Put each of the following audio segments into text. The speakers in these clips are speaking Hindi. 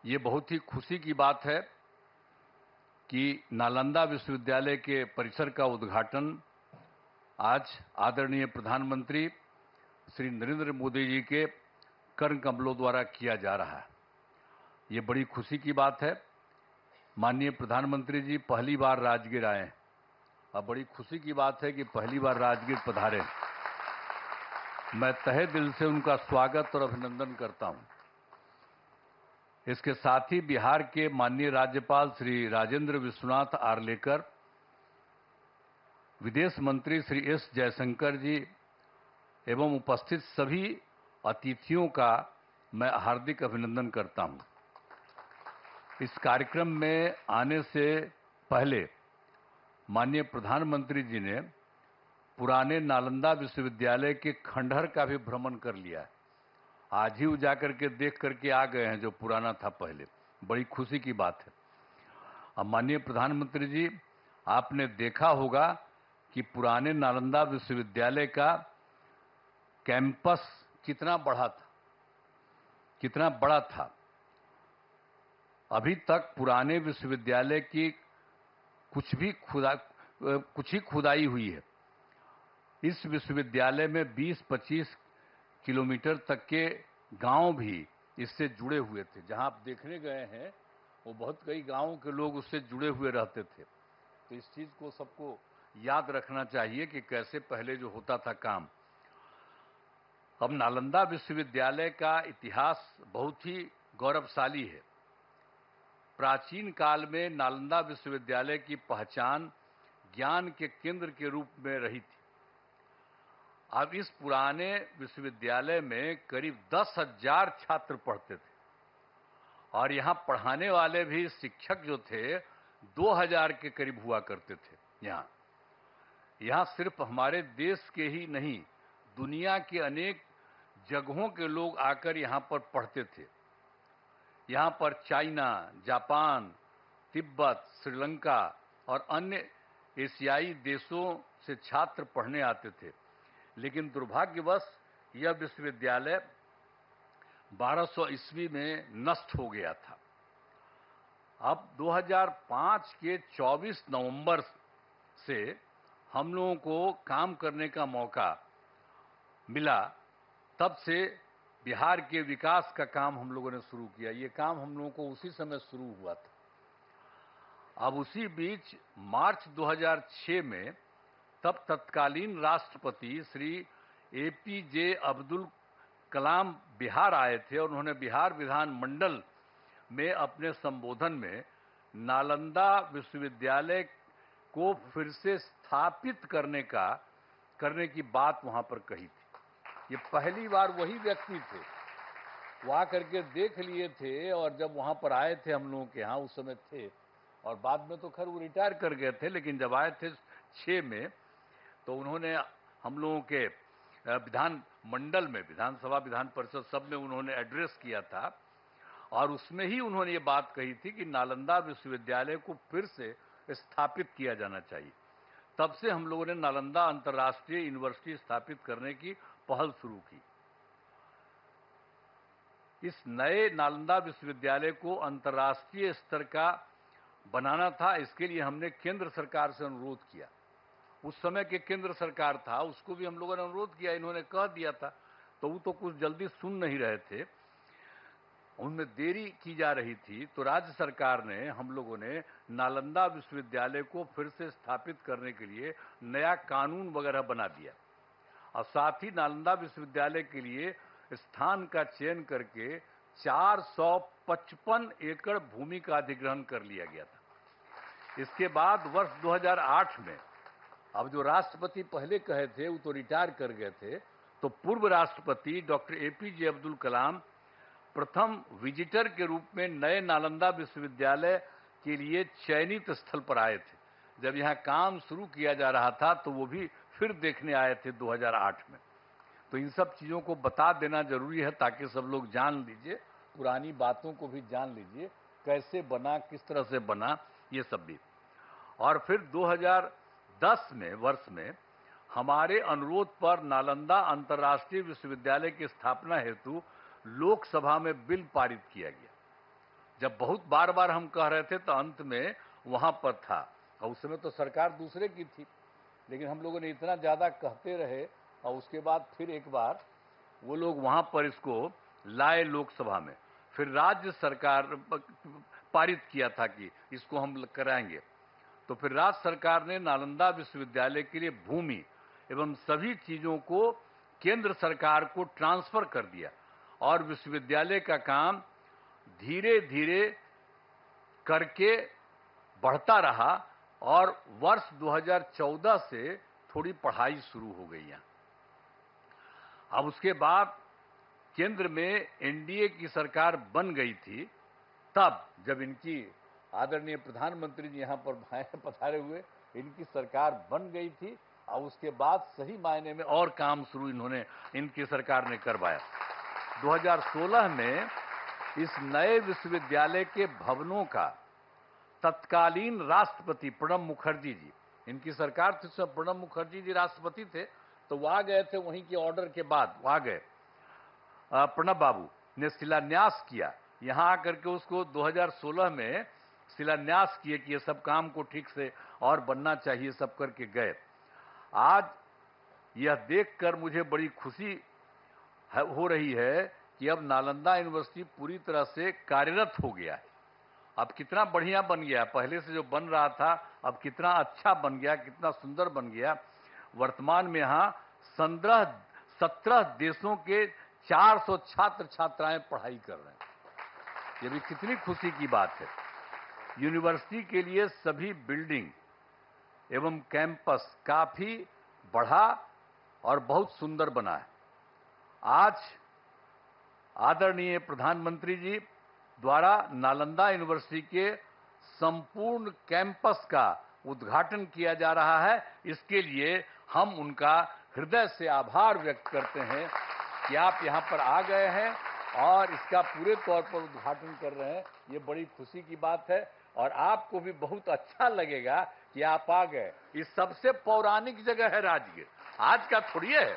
ये बहुत ही खुशी की बात है कि नालंदा विश्वविद्यालय के परिसर का उद्घाटन आज आदरणीय प्रधानमंत्री श्री नरेंद्र मोदी जी के कर कमलों द्वारा किया जा रहा है। ये बड़ी खुशी की बात है। माननीय प्रधानमंत्री जी पहली बार राजगीर आए हैं। अब बड़ी खुशी की बात है कि पहली बार राजगीर पधारे। मैं तहे दिल से उनका स्वागत और अभिनंदन करता हूं। इसके साथ ही बिहार के माननीय राज्यपाल श्री राजेंद्र विश्वनाथ आर्लेकर, विदेश मंत्री श्री एस जयशंकर जी एवं उपस्थित सभी अतिथियों का मैं हार्दिक अभिनंदन करता हूं। इस कार्यक्रम में आने से पहले माननीय प्रधानमंत्री जी ने पुराने नालंदा विश्वविद्यालय के खंडहर का भी भ्रमण कर लिया है। आज ही जाकर के देख करके आ गए हैं जो पुराना था पहले। बड़ी खुशी की बात है। अब माननीय प्रधानमंत्री जी, आपने देखा होगा कि पुराने नालंदा विश्वविद्यालय का कैंपस कितना बड़ा था। अभी तक पुराने विश्वविद्यालय की कुछ ही खुदाई हुई है। इस विश्वविद्यालय में 20-25 किलोमीटर तक के गांव भी इससे जुड़े हुए थे। जहां आप देखने गए हैं वो बहुत कई गांवों के लोग उससे जुड़े हुए रहते थे। तो इस चीज को सबको याद रखना चाहिए कि कैसे पहले जो होता था काम। अब नालंदा विश्वविद्यालय का इतिहास बहुत ही गौरवशाली है। प्राचीन काल में नालंदा विश्वविद्यालय की पहचान ज्ञान के केंद्र के रूप में रही थी। अब इस पुराने विश्वविद्यालय में करीब 10,000 छात्र पढ़ते थे और यहां पढ़ाने वाले भी शिक्षक जो थे 2,000 के करीब हुआ करते थे। यहां सिर्फ हमारे देश के ही नहीं, दुनिया के अनेक जगहों के लोग आकर यहां पर पढ़ते थे। यहां पर चाइना, जापान, तिब्बत, श्रीलंका और अन्य एशियाई देशों से छात्र पढ़ने आते थे। लेकिन दुर्भाग्यवश यह विश्वविद्यालय 1200 ईस्वी में नष्ट हो गया था। अब 2005 के 24 नवंबर से हम लोगों को काम करने का मौका मिला। तब से बिहार के विकास का काम हम लोगों ने शुरू किया। ये काम हम लोगों को उसी समय शुरू हुआ था। अब उसी बीच मार्च 2006 में तब तत्कालीन राष्ट्रपति श्री एपीजे अब्दुल कलाम बिहार आए थे और उन्होंने बिहार विधानमंडल में अपने संबोधन में नालंदा विश्वविद्यालय को फिर से स्थापित करने की बात वहां पर कही थी। ये पहली बार वही व्यक्ति थे, वो आकर के देख लिए थे और जब वहां पर आए थे हम लोगों के यहाँ उस समय थे और बाद में तो खैर वो रिटायर कर गए थे। लेकिन जब आए थे 6 में तो उन्होंने हम लोगों के विधान मंडल में, विधानसभा, विधान परिषद सब में उन्होंने एड्रेस किया था और उसमें ही उन्होंने ये बात कही थी कि नालंदा विश्वविद्यालय को फिर से स्थापित किया जाना चाहिए। तब से हम लोगों ने नालंदा अंतर्राष्ट्रीय यूनिवर्सिटी स्थापित करने की पहल शुरू की। इस नए नालंदा विश्वविद्यालय को अंतर्राष्ट्रीय स्तर का बनाना था। इसके लिए हमने केंद्र सरकार से अनुरोध किया। उस समय के केंद्र सरकार था, उसको भी हम लोगों ने अनुरोध किया। इन्होंने कह दिया था तो वो तो कुछ जल्दी सुन नहीं रहे थे, उनमें देरी की जा रही थी। तो राज्य सरकार ने, हम लोगों ने नालंदा विश्वविद्यालय को फिर से स्थापित करने के लिए नया कानून वगैरह बना दिया और साथ ही नालंदा विश्वविद्यालय के लिए स्थान का चयन करके 455 एकड़ भूमि का अधिग्रहण कर लिया गया था। इसके बाद वर्ष 2008 में, अब जो राष्ट्रपति पहले कहे थे वो तो रिटायर कर गए थे, तो पूर्व राष्ट्रपति डॉक्टर एपीजे अब्दुल कलाम प्रथम विजिटर के रूप में नए नालंदा विश्वविद्यालय के लिए चयनित स्थल पर आए थे। जब यहां काम शुरू किया जा रहा था तो वो भी फिर देखने आए थे 2008 में। तो इन सब चीजों को बता देना जरूरी है ताकि सब लोग जान लीजिए, पुरानी बातों को भी जान लीजिए, कैसे बना, किस तरह से बना, ये सब भी। और फिर 2010 में वर्ष में हमारे अनुरोध पर नालंदा अंतर्राष्ट्रीय विश्वविद्यालय की स्थापना हेतु लोकसभा में बिल पारित किया गया, जब बहुत बार बार हम कह रहे थे तो अंत में वहां पर था, और उस समय तो सरकार दूसरे की थी, लेकिन हम लोगों ने इतना ज़्यादा कहते रहे और उसके बाद फिर एक बार वो लोग वहां पर इसको लाए लोकसभा में, फिर राज्य सरकार पारित किया था कि इसको हम कराएंगे। तो फिर राज्य सरकार ने नालंदा विश्वविद्यालय के लिए भूमि एवं सभी चीजों को केंद्र सरकार को ट्रांसफर कर दिया और विश्वविद्यालय का काम धीरे धीरे करके बढ़ता रहा और वर्ष 2014 से थोड़ी पढ़ाई शुरू हो गई यहाँ। अब उसके बाद केंद्र में एनडीए की सरकार बन गई थी, तब जब इनकी आदरणीय प्रधानमंत्री जी यहाँ पर पधारे हुए, इनकी सरकार बन गई थी और उसके बाद सही मायने में और काम शुरू इन्होंने इनकी सरकार ने करवाया। 2016 में इस नए विश्वविद्यालय के भवनों का तत्कालीन राष्ट्रपति प्रणब मुखर्जी जी, इनकी सरकार थी, सब प्रणब मुखर्जी जी राष्ट्रपति थे, तो वो आ गए थे, वहीं के ऑर्डर के बाद वो आ गए। प्रणब बाबू ने शिलान्यास किया यहाँ आकर के, उसको 2016 में शिलान्यास किए कि ये सब काम को ठीक से और बनना चाहिए, सब करके गए। आज यह देखकर मुझे बड़ी खुशी हो रही है कि अब नालंदा यूनिवर्सिटी पूरी तरह से कार्यरत हो गया है। अब कितना बढ़िया बन गया, पहले से जो बन रहा था अब कितना अच्छा बन गया, कितना सुंदर बन गया। वर्तमान में यहाँ 17 देशों के 400 छात्र छात्राएं पढ़ाई कर रहे हैं। ये भी कितनी खुशी की बात है। यूनिवर्सिटी के लिए सभी बिल्डिंग एवं कैंपस काफी बढ़ा और बहुत सुंदर बना है। आज आदरणीय प्रधानमंत्री जी द्वारा नालंदा यूनिवर्सिटी के संपूर्ण कैंपस का उद्घाटन किया जा रहा है। इसके लिए हम उनका हृदय से आभार व्यक्त करते हैं कि आप यहाँ पर आ गए हैं और इसका पूरे तौर पर उद्घाटन कर रहे हैं। ये बड़ी खुशी की बात है और आपको भी बहुत अच्छा लगेगा कि आप आ गए। ये सबसे पौराणिक जगह है राजगीर, आज का थोड़ी है,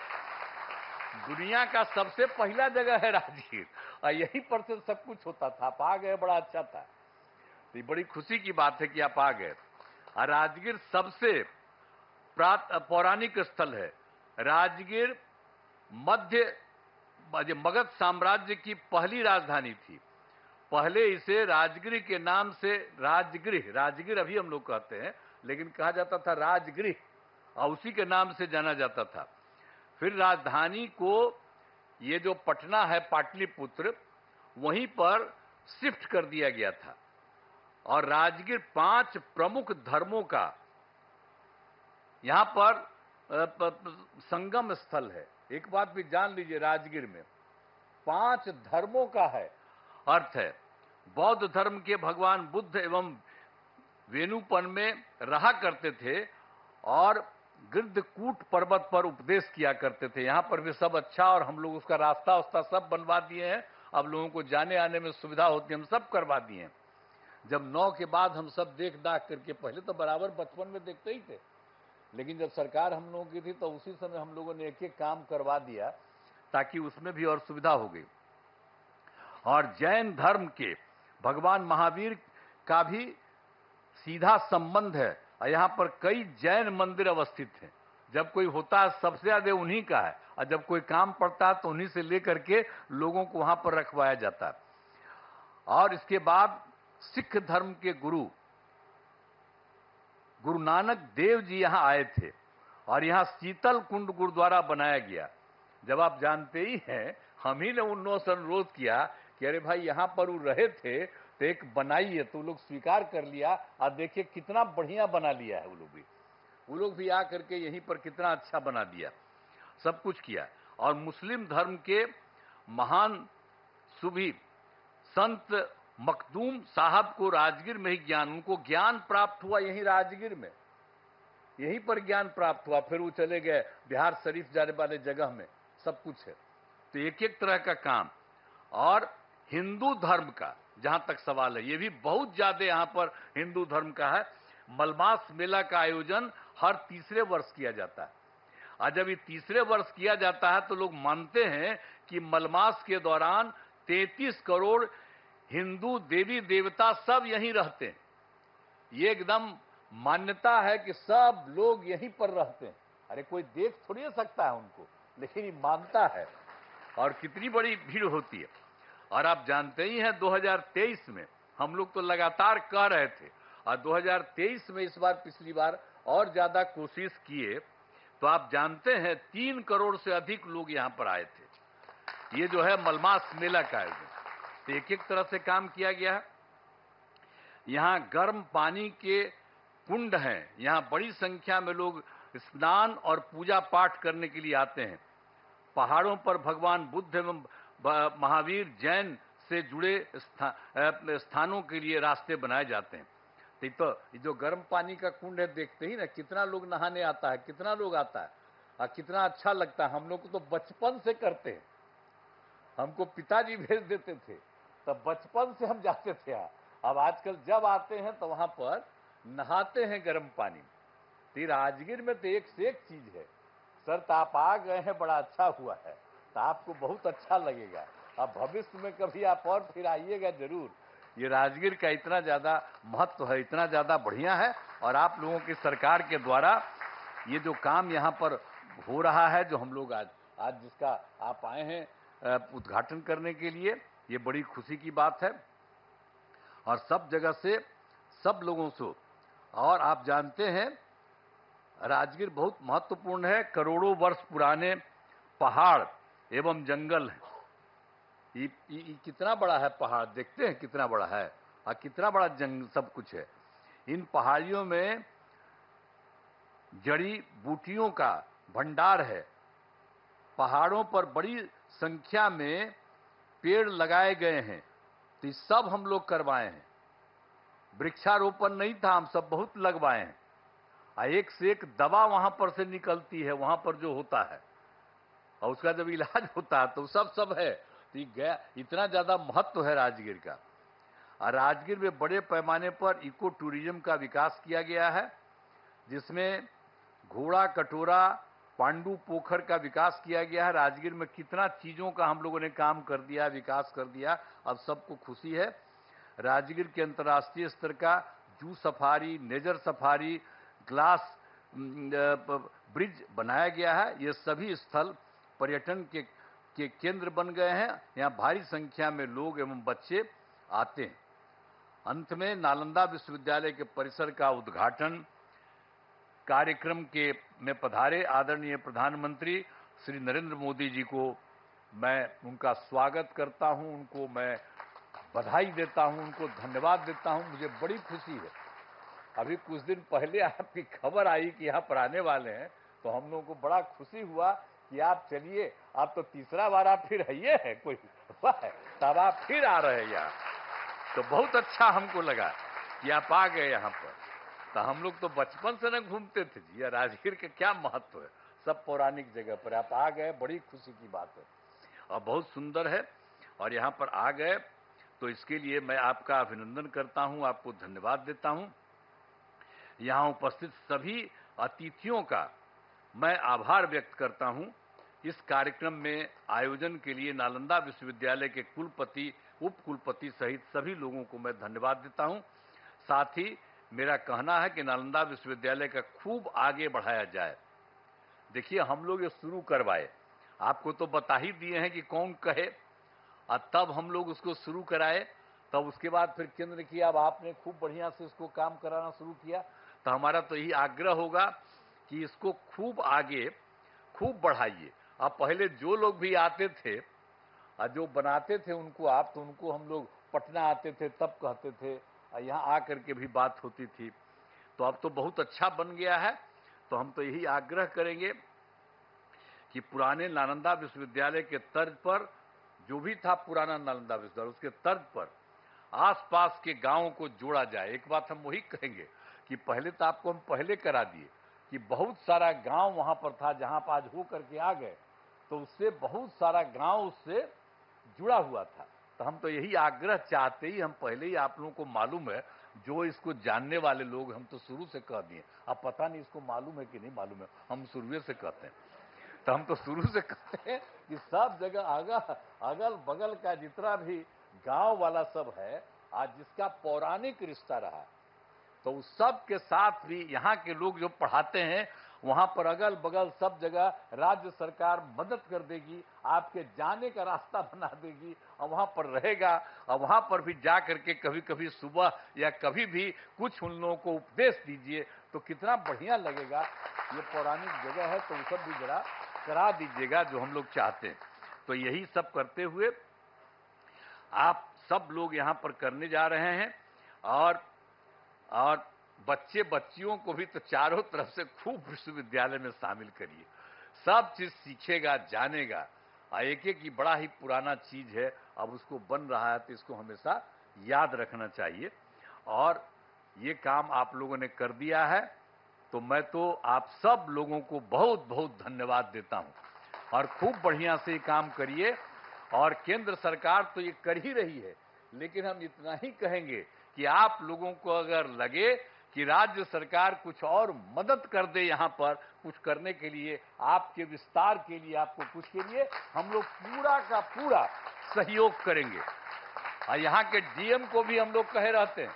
दुनिया का सबसे पहला जगह है राजगीर और यहीं पर से सब कुछ होता था। आप आ गए, बड़ा अच्छा था। तो ये बड़ी खुशी की बात है कि आप आ गए। और राजगीर सबसे पौराणिक स्थल है। राजगीर मगध साम्राज्य की पहली राजधानी थी। पहले इसे राजगृह के नाम से राजगीर अभी हम लोग कहते हैं, लेकिन कहा जाता था राजगृह और उसी के नाम से जाना जाता था। फिर राजधानी को ये जो पटना है पाटलिपुत्र, वहीं पर शिफ्ट कर दिया गया था और राजगीर 5 प्रमुख धर्मों का यहां पर संगम स्थल है। एक बात भी जान लीजिए, राजगीर में 5 धर्मों का है अर्थ है। बौद्ध धर्म के भगवान बुद्ध एवं वेणुपन में रहा करते थे और गिद्धकूट पर्वत पर उपदेश किया करते थे। यहाँ पर भी सब अच्छा, और हम लोग उसका रास्ता सब बनवा दिए हैं। अब लोगों को जाने आने में सुविधा होती है, हम सब करवा दिए हैं। जब 9 के बाद हम सब देख दाख करके, पहले तो बराबर बचपन में देखते ही थे, लेकिन जब सरकार हम लोगों की थी तो उसी समय हम लोगों ने एक एक काम करवा दिया ताकि उसमें भी और सुविधा हो गई। और जैन धर्म के भगवान महावीर का भी सीधा संबंध है और यहाँ पर कई जैन मंदिर अवस्थित हैं। जब कोई होता है सबसे ज्यादा उन्हीं का है, और जब कोई काम पड़ता है तो उन्हीं से लेकर के लोगों को वहां पर रखवाया जाता है। और इसके बाद सिख धर्म के गुरु नानक देव जी यहाँ आए थे और यहाँ शीतल कुंड गुरुद्वारा बनाया गया। जब आप जानते ही हैं, हम ही ने उन से अनुरोध किया कि अरे भाई यहाँ पर वो रहे थे तो एक बनाइए, तो लोग स्वीकार कर लिया और देखिए कितना बढ़िया बना लिया है। वो लोग भी आ करके यहीं पर कितना अच्छा बना दिया, सब कुछ किया। और मुस्लिम धर्म के महान सूफी संत मखदूम साहब को राजगीर में ही उनको ज्ञान प्राप्त हुआ, यहीं राजगीर में, यहीं पर ज्ञान प्राप्त हुआ। फिर वो चले गए बिहार शरीफ जाने वाले जगह में, सब कुछ है। तो एक एक तरह का काम। और हिंदू धर्म का जहां तक सवाल है, ये भी बहुत ज्यादा यहाँ पर हिंदू धर्म का है। मलमास मेला का आयोजन हर तीसरे वर्ष किया जाता है, और जब ये तीसरे वर्ष किया जाता है तो लोग मानते हैं कि मलमास के दौरान 33 करोड़ हिंदू देवी देवता सब यहीं रहते हैं। ये एकदम मान्यता है कि सब लोग यहीं पर रहते हैं। अरे कोई देख थोड़ी सकता है उनको, लेकिन ये मानता है। और कितनी बड़ी भीड़ होती है। और आप जानते ही हैं 2023 में हम लोग तो लगातार कह रहे थे, और 2023 में इस बार पिछली बार और ज्यादा कोशिश किए, तो आप जानते हैं 3 करोड़ से अधिक लोग यहां पर आए थे। ये जो है मलमास मेला का आयोजन, तो एक एक तरह से काम किया गया है। यहां गर्म पानी के कुंड हैं, यहां बड़ी संख्या में लोग स्नान और पूजा पाठ करने के लिए आते हैं। पहाड़ों पर भगवान बुद्ध एवं महावीर जैन से जुड़े स्थानों के लिए रास्ते बनाए जाते हैं। तो ये जो गर्म पानी का कुंड है, देखते ही ना कितना लोग नहाने आता है, कितना लोग आता है और कितना अच्छा लगता है। हम लोग को तो बचपन से करते हैं, हमको पिताजी भेज देते थे, तब बचपन से हम जाते थे। अब आजकल जब आते हैं तो वहां पर नहाते हैं गर्म पानी में। तो राजगीर में तो एक से एक चीज है। सर तो आप आ गए हैं, बड़ा अच्छा हुआ है, तो आपको बहुत अच्छा लगेगा। अब भविष्य में कभी आप और फिर आइएगा जरूर। ये राजगीर का इतना ज्यादा महत्व है, इतना ज्यादा बढ़िया है। और आप लोगों की सरकार के द्वारा ये जो काम यहाँ पर हो रहा है, जो हम लोग आज जिसका आप आए हैं उद्घाटन करने के लिए, ये बड़ी खुशी की बात है। और सब जगह से सब लोगों से, और आप जानते हैं राजगीर बहुत महत्वपूर्ण है। करोड़ों वर्ष पुराने पहाड़ एवं जंगल है। ये कितना बड़ा है पहाड़, देखते हैं कितना बड़ा है, और कितना बड़ा जंगल सब कुछ है। इन पहाड़ियों में जड़ी बूटियों का भंडार है। पहाड़ों पर बड़ी संख्या में पेड़ लगाए गए हैं, तो ये सब हम लोग करवाए हैं। वृक्षारोपण नहीं था, हम सब बहुत लगवाए हैं। एक से एक दवा वहां पर से निकलती है, वहां पर जो होता है, और उसका जब इलाज होता है तो सब है। तो ये गया, इतना ज्यादा महत्व है राजगीर का। और राजगीर में बड़े पैमाने पर इको टूरिज्म का विकास किया गया है, जिसमें घोड़ा कटोरा पांडु पोखर का विकास किया गया है। राजगीर में कितना चीजों का हम लोगों ने काम कर दिया, विकास कर दिया, अब सबको खुशी है। राजगीर के अंतर्राष्ट्रीय स्तर का zoo safari, nature safari, glass bridge बनाया गया है। ये सभी स्थल पर्यटन के केंद्र बन गए हैं। यहाँ भारी संख्या में लोग एवं बच्चे आते हैं। अंत में नालंदा विश्वविद्यालय के परिसर का उद्घाटन कार्यक्रम में पधारे आदरणीय प्रधानमंत्री श्री नरेंद्र मोदी जी को मैं उनका स्वागत करता हूं, उनको मैं बधाई देता हूं, उनको धन्यवाद देता हूं। मुझे बड़ी खुशी है। अभी कुछ दिन पहले आपकी खबर आई कि यहाँ पर आने वाले हैं, तो हम लोगों को बड़ा खुशी हुआ कि आप चलिए, आप तो तीसरा बार आप फिर आइए हैं, कोई है तब आप फिर आ रहे हैं यहाँ, तो बहुत अच्छा हमको लगा कि आप आ गए यहाँ पर। तो हम लोग तो बचपन से न घूमते थे जी, राजगीर का क्या महत्व है, सब पौराणिक जगह पर आप आ गए, बड़ी खुशी की बात है और बहुत सुंदर है। और यहाँ पर आ गए तो इसके लिए मैं आपका अभिनंदन करता हूँ, आपको धन्यवाद देता हूँ। यहाँ उपस्थित सभी अतिथियों का मैं आभार व्यक्त करता हूं। इस कार्यक्रम में आयोजन के लिए नालंदा विश्वविद्यालय के कुलपति, उप कुलपति सहित सभी लोगों को मैं धन्यवाद देता हूं। साथ ही मेरा कहना है कि नालंदा विश्वविद्यालय का खूब आगे बढ़ाया जाए। देखिए, हम लोग ये शुरू करवाए, आपको तो बता ही दिए हैं कि कौन कहे, और तब हम लोग उसको शुरू कराए, तब उसके बाद फिर केंद्र किया, अब आपने खूब बढ़िया से इसको काम कराना शुरू किया। तो हमारा तो यही आग्रह होगा कि इसको खूब आगे खूब बढ़ाइए। अब पहले जो लोग भी आते थे और जो बनाते थे उनको आप, तो उनको हम लोग पटना आते थे तब कहते थे, और यहाँ आकर के भी बात होती थी। तो अब तो बहुत अच्छा बन गया है। तो हम तो यही आग्रह करेंगे कि पुराने नालंदा विश्वविद्यालय के तर्ज पर, जो भी था पुराना नालंदा विश्वविद्यालय, उसके तर्ज पर आसपास के गांवों को जोड़ा जाए। एक बात हम वही कहेंगे कि पहले तो आपको हम पहले करा दिए कि बहुत सारा गांव वहां पर था, जहां पर आज हो करके आ गए, तो उससे बहुत सारा गांव उससे जुड़ा हुआ था। तो हम तो यही आग्रह चाहते ही, हम पहले ही आप लोगों को मालूम है, जो इसको जानने वाले लोग, हम तो शुरू से कह दिए, अब पता नहीं इसको मालूम है कि नहीं मालूम है, हम शुरू से कहते हैं। तो हम तो शुरू से कहते हैं कि सब जगह अगल बगल का जितना भी गांव वाला सब है, आज जिसका पौराणिक रिश्ता रहा है, तो उस सब के साथ भी यहाँ के लोग जो पढ़ाते हैं, वहां पर अगल बगल सब जगह राज्य सरकार मदद कर देगी, आपके जाने का रास्ता बना देगी, और वहां पर रहेगा, और वहां पर भी जा करके कभी कभी सुबह या कभी भी कुछ उन लोगों को उपदेश दीजिए, तो कितना बढ़िया लगेगा। ये पौराणिक जगह है, तो वो सब भी जरा करा दीजिएगा जो हम लोग चाहते हैं। तो यही सब करते हुए आप सब लोग यहाँ पर करने जा रहे हैं, और बच्चे बच्चियों को भी तो चारों तरफ से खूब विश्वविद्यालय में शामिल करिए, सब चीज सीखेगा, जानेगा। एक एक ही बड़ा ही पुराना चीज है, अब उसको बन रहा है, तो इसको हमेशा याद रखना चाहिए। और ये काम आप लोगों ने कर दिया है, तो मैं तो आप सब लोगों को बहुत बहुत धन्यवाद देता हूं, और खूब बढ़िया से ये काम करिए। और केंद्र सरकार तो ये कर ही रही है, लेकिन हम इतना ही कहेंगे कि आप लोगों को अगर लगे कि राज्य सरकार कुछ और मदद कर दे, यहाँ पर कुछ करने के लिए, आपके विस्तार के लिए, आपको कुछ के लिए, हम लोग पूरा का पूरा सहयोग करेंगे। और यहाँ के डीएम को भी हम लोग कहे रहते हैं,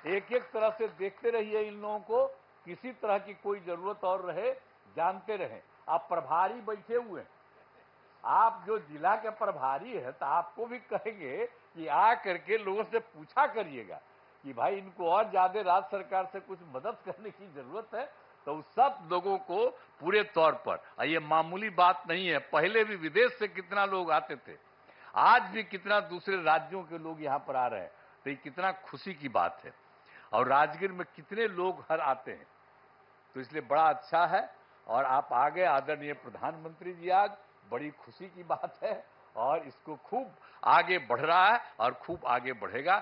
एक एक तरह से देखते रहिए इन लोगों को, किसी तरह की कोई जरूरत और रहे, जानते रहें। आप प्रभारी बैठे हुए हैं, आप जो जिला के प्रभारी है, तो आपको भी कहेंगे कि आ करके लोगों से पूछा करिएगा कि भाई इनको और ज्यादा राज्य सरकार से कुछ मदद करने की जरूरत है, तो उस सब लोगों को पूरे तौर पर, ये मामूली बात नहीं है, पहले भी विदेश से कितना लोग आते थे, आज भी कितना दूसरे राज्यों के लोग यहाँ पर आ रहे हैं, तो ये कितना खुशी की बात है। और राजगीर में कितने लोग हर आते हैं, तो इसलिए बड़ा अच्छा है। और आप आगे, आदरणीय प्रधानमंत्री जी, आज बड़ी खुशी की बात है, और इसको खूब आगे बढ़ रहा है और खूब आगे बढ़ेगा।